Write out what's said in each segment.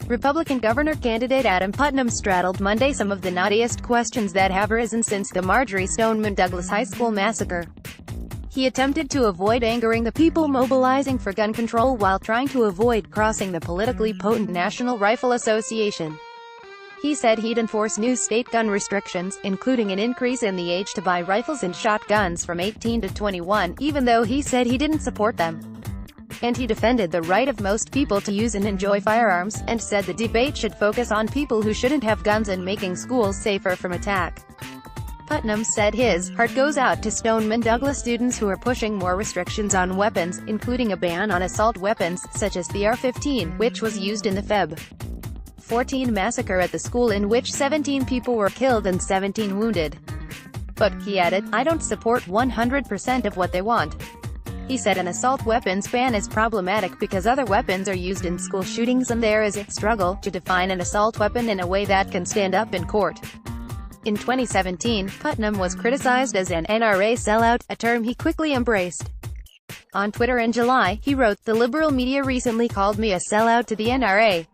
Republican governor candidate Adam Putnam straddled Monday some of the knottiest questions that have arisen since the Marjory Stoneman Douglas High School massacre. He attempted to avoid angering the people mobilizing for gun control while trying to avoid crossing the politically potent National Rifle Association. He said he'd enforce new state gun restrictions, including an increase in the age to buy rifles and shotguns from 18 to 21, even though he said he didn't support them. And he defended the right of most people to use and enjoy firearms, and said the debate should focus on people who shouldn't have guns and making schools safer from attack. Putnam said his heart goes out to Stoneman Douglas students who are pushing more restrictions on weapons, including a ban on assault weapons, such as the AR-15, which was used in the Feb. 14 massacre at the school in which 17 people were killed and 17 wounded. But, he added, I don't support 100% of what they want. He said an assault weapons ban is problematic because other weapons are used in school shootings and there is a struggle to define an assault weapon in a way that can stand up in court. In 2017, Putnam was criticized as an NRA sellout, a term he quickly embraced. On Twitter in July, he wrote, "The liberal media recently called me a sellout to the NRA."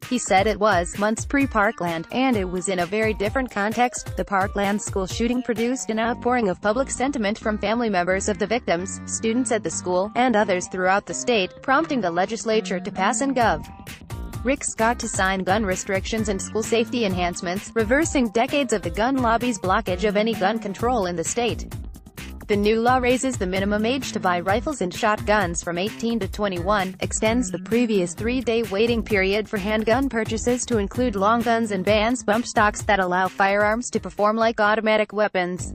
He said it was months pre-Parkland, and it was in a very different context. The Parkland school shooting produced an outpouring of public sentiment from family members of the victims, students at the school, and others throughout the state, prompting the legislature to pass and Gov. Rick Scott to sign gun restrictions and school safety enhancements, reversing decades of the gun lobby's blockage of any gun control in the state. The new law raises the minimum age to buy rifles and shotguns from 18 to 21, extends the previous 3-day waiting period for handgun purchases to include long guns, and bans bump stocks that allow firearms to perform like automatic weapons.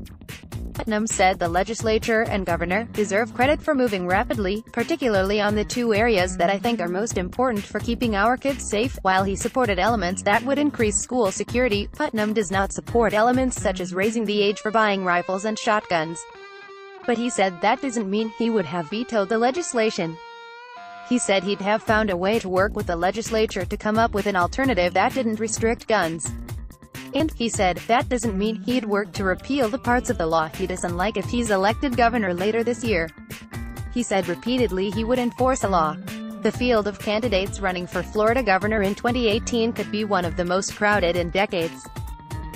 Putnam said the legislature and governor deserve credit for moving rapidly, particularly on the two areas that I think are most important for keeping our kids safe. While he supported elements that would increase school security, Putnam does not support elements such as raising the age for buying rifles and shotguns. But he said that doesn't mean he would have vetoed the legislation. He said he'd have found a way to work with the legislature to come up with an alternative that didn't restrict guns. And, he said, that doesn't mean he'd work to repeal the parts of the law he doesn't like if he's elected governor later this year. He said repeatedly he would enforce a law. The field of candidates running for Florida governor in 2018 could be one of the most crowded in decades.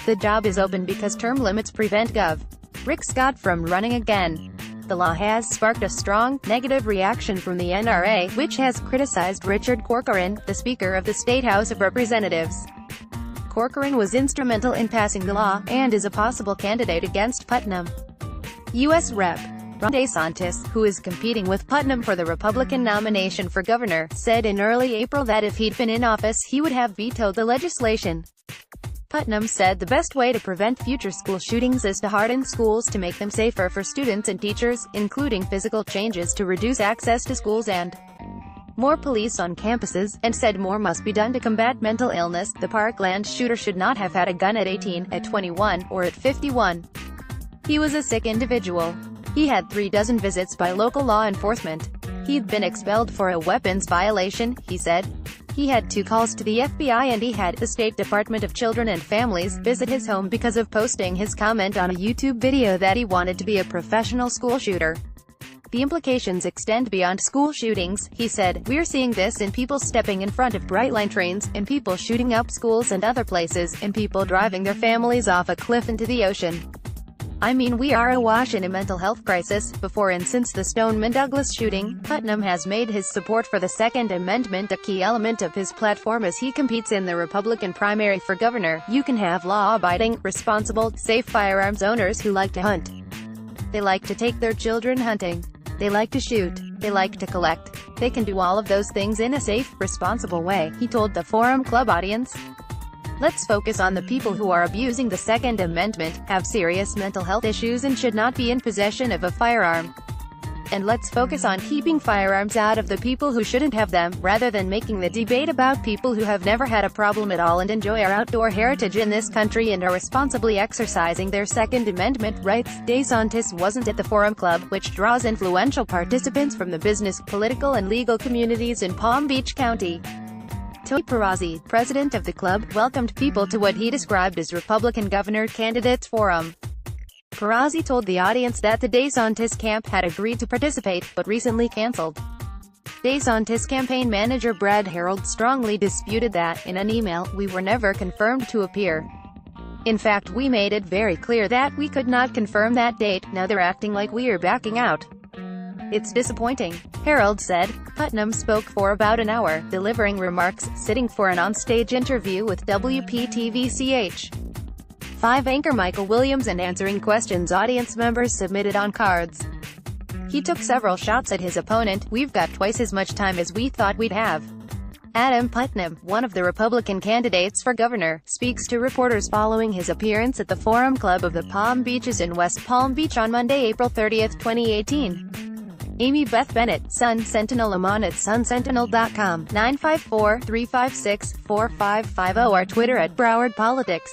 The job is open because term limits prevent Gov. Rick Scott from running again. The law has sparked a strong, negative reaction from the NRA, which has criticized Richard Corcoran, the Speaker of the State House of Representatives. Corcoran was instrumental in passing the law, and is a possible candidate against Putnam. U.S. Rep. Ron DeSantis, who is competing with Putnam for the Republican nomination for governor, said in early April that if he'd been in office he would have vetoed the legislation. Putnam said the best way to prevent future school shootings is to harden schools to make them safer for students and teachers, including physical changes to reduce access to schools and more police on campuses, and said more must be done to combat mental illness. The Parkland shooter should not have had a gun at 18, at 21, or at 51. He was a sick individual. He had 36 visits by local law enforcement. He'd been expelled for a weapons violation, he said. He had 2 calls to the FBI, and he had the State Department of Children and Families visit his home because of posting his comment on a YouTube video that he wanted to be a professional school shooter. The implications extend beyond school shootings, he said. We're seeing this in people stepping in front of bright line trains, in people shooting up schools and other places, in people driving their families off a cliff into the ocean. I mean, we are awash in a mental health crisis. Before and since the Stoneman Douglas shooting, Putnam has made his support for the Second Amendment a key element of his platform as he competes in the Republican primary for governor. You can have law-abiding, responsible, safe firearms owners who like to hunt. They like to take their children hunting. They like to shoot. They like to collect. They can do all of those things in a safe, responsible way, he told the Forum Club audience. Let's focus on the people who are abusing the Second Amendment, have serious mental health issues and should not be in possession of a firearm. And let's focus on keeping firearms out of the people who shouldn't have them, rather than making the debate about people who have never had a problem at all and enjoy our outdoor heritage in this country and are responsibly exercising their Second Amendment rights. DeSantis wasn't at the Forum Club, which draws influential participants from the business, political and legal communities in Palm Beach County. Tony Perazzi, president of the club, welcomed people to what he described as Republican Governor Candidates Forum. Perazzi told the audience that the DeSantis camp had agreed to participate, but recently canceled. DeSantis campaign manager Brad Harold strongly disputed that, in an email, "We were never confirmed to appear. In fact, we made it very clear that we could not confirm that date. Now they're acting like we're backing out. It's disappointing," Harold said. Putnam spoke for about an hour, delivering remarks, sitting for an onstage interview with WPTV-CH5 anchor Michael Williams and answering questions audience members submitted on cards. He took several shots at his opponent. "We've got twice as much time as we thought we'd have." Adam Putnam, one of the Republican candidates for governor, speaks to reporters following his appearance at the Forum Club of the Palm Beaches in West Palm Beach on Monday, April 30, 2018. Amy Beth Bennett, Sun-Sentinel Amon at sunsentinel.com, 954-356-4550 or Twitter at Broward Politics.